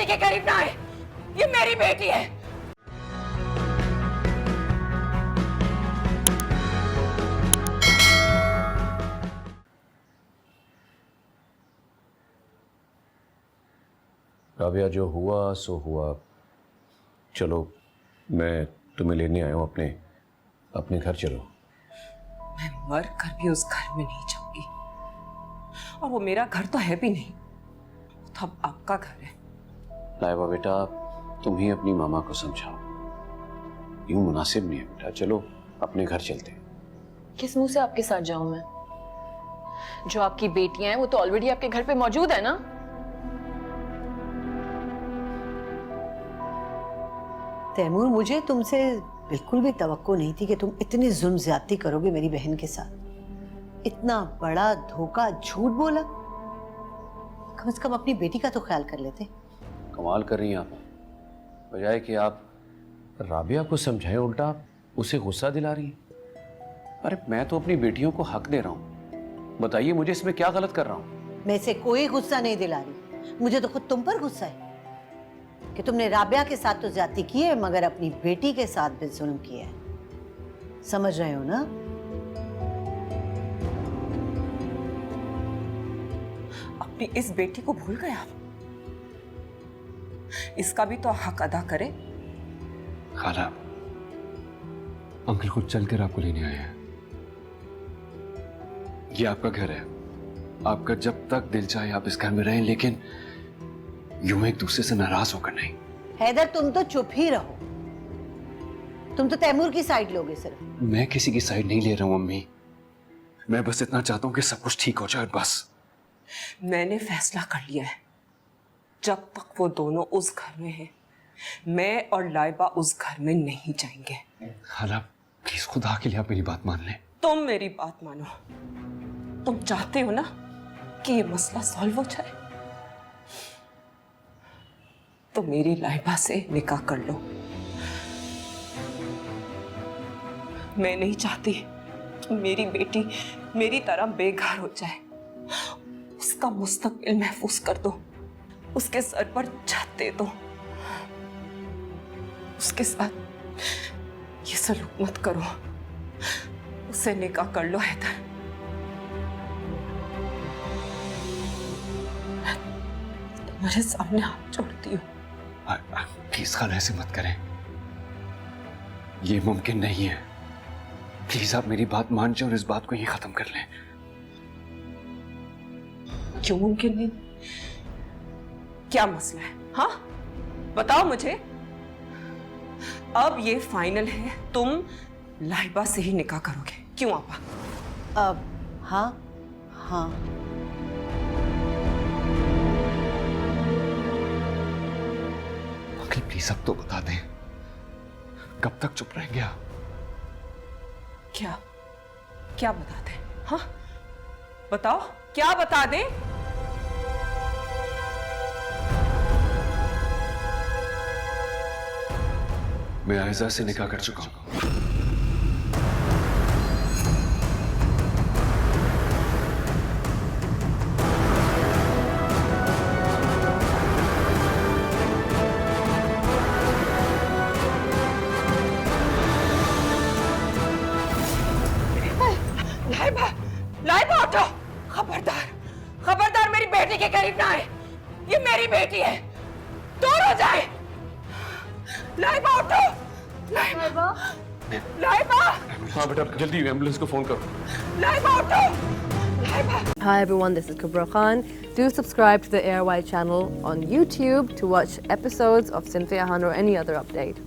के करीब ना आए, ये मेरी बेटी है। राबिया, जो हुआ सो हुआ। चलो, मैं तुम्हें लेने आया हूँ, अपने घर चलो। मैं मर कर भी उस घर में नहीं जाऊंगी, और वो मेरा घर तो है भी नहीं, वो तो अब आपका घर है। लाइबा बेटा, तुम ही अपनी मामा को समझाओ, यूं मुनासिब नहीं है बेटा। चलो अपने घर चलते हैं। किस मुंह से आपके साथ जाऊं मैं? जो आपकी बेटियां हैं वो तो ऑलरेडी आपके घर पे मौजूद है ना। तैमूर, मुझे तुमसे बिल्कुल भी तवक्को नहीं थी कि तुम इतनी जुल्म ज्यादती करोगे मेरी बहन के साथ। इतना बड़ा धोखा, झूठ बोला। कम से कम अपनी बेटी का तो ख्याल कर लेते। कमाल कर रही हैं आप, बजाय कि आप राबिया को समझाएं, उल्टा उसे गुस्सा दिला रही हैं। अरे मैं तो अपनी बेटियों को हक दे रहा हूं, बताइए मुझे इसमें क्या गलत कर रहा हूं? मैं इसे कोई गुस्सा नहीं दिला रही, मुझे तो खुद तुम पर गुस्सा है कि तुमने राबिया के साथ तो ज्यादती की है, मगर अपनी बेटी के साथ भी जुल्म किया है। समझ रहे हो ना? अपनी इस बेटी को भूल गए आप? इसका भी तो हक अदा करें। खाला, अंकल खुद चलकर आपको लेने आए हैं। ये आपका घर है, आपका जब तक दिल चाहे आप इस घर में रहें, लेकिन यूं एक दूसरे से नाराज होकर नहीं। हैदर, तुम तो चुप ही रहो। तुम तो तैमूर की साइड लोगे सिर्फ। मैं किसी की साइड नहीं ले रहा हूं अम्मी, मैं बस इतना चाहता हूं कि सब कुछ ठीक हो जाए बस। मैंने फैसला कर लिया है, जब तक वो दोनों उस घर में हैं, मैं और लाइबा उस घर में नहीं जाएंगे। खाला प्लीज, खुदा के लिए आप मेरी बात मान लें। तुम मेरी बात मानो। तुम चाहते हो ना कि ये मसला सॉल्व हो जाए, तो मेरी लाइबा से निकाह कर लो। मैं नहीं चाहती कि मेरी बेटी मेरी तरह बेघर हो जाए। उसका मुस्तकबिल महफूज कर दो, उसके सर पर छत दे दो। उसके साथ ये सलूक मत करो, उससे निकाह कर लो हैदर। तुम्हारे सामने हाथ जोड़ती हूँ। प्लीज खाला, ऐसे मत करें, ये मुमकिन नहीं है। प्लीज आप मेरी बात मान जाए और इस बात को यही खत्म कर लें। क्यों मुमकिन नहीं? क्या मसला है? हाँ बताओ मुझे। अब ये फाइनल है, तुम लाइबा से ही निकाह करोगे, क्यों आपा? अब हाँ हाँ, अंकल प्लीज अब तो बता दें, कब तक चुप रहेंगे आप? क्या क्या बता दें? हाँ बताओ, क्या बता दें? मैं आयजा से निकाह कर चुका हूं। लाइबा, लाइबा उठो! खबरदार, खबरदार मेरी बेटी के करीब ना आए, ये मेरी बेटी है, दूर हो जाए। लाइबा उठो! लाइबा, लाइबा! हाँ बेटा, जल्दी एम्बुलेंस को फोन करो। लाइबा उठो! Laiba! Hi everyone, this is Kubra Khan. Do subscribe to the ARY channel on YouTube to watch episodes of Cynthia Han or any other update.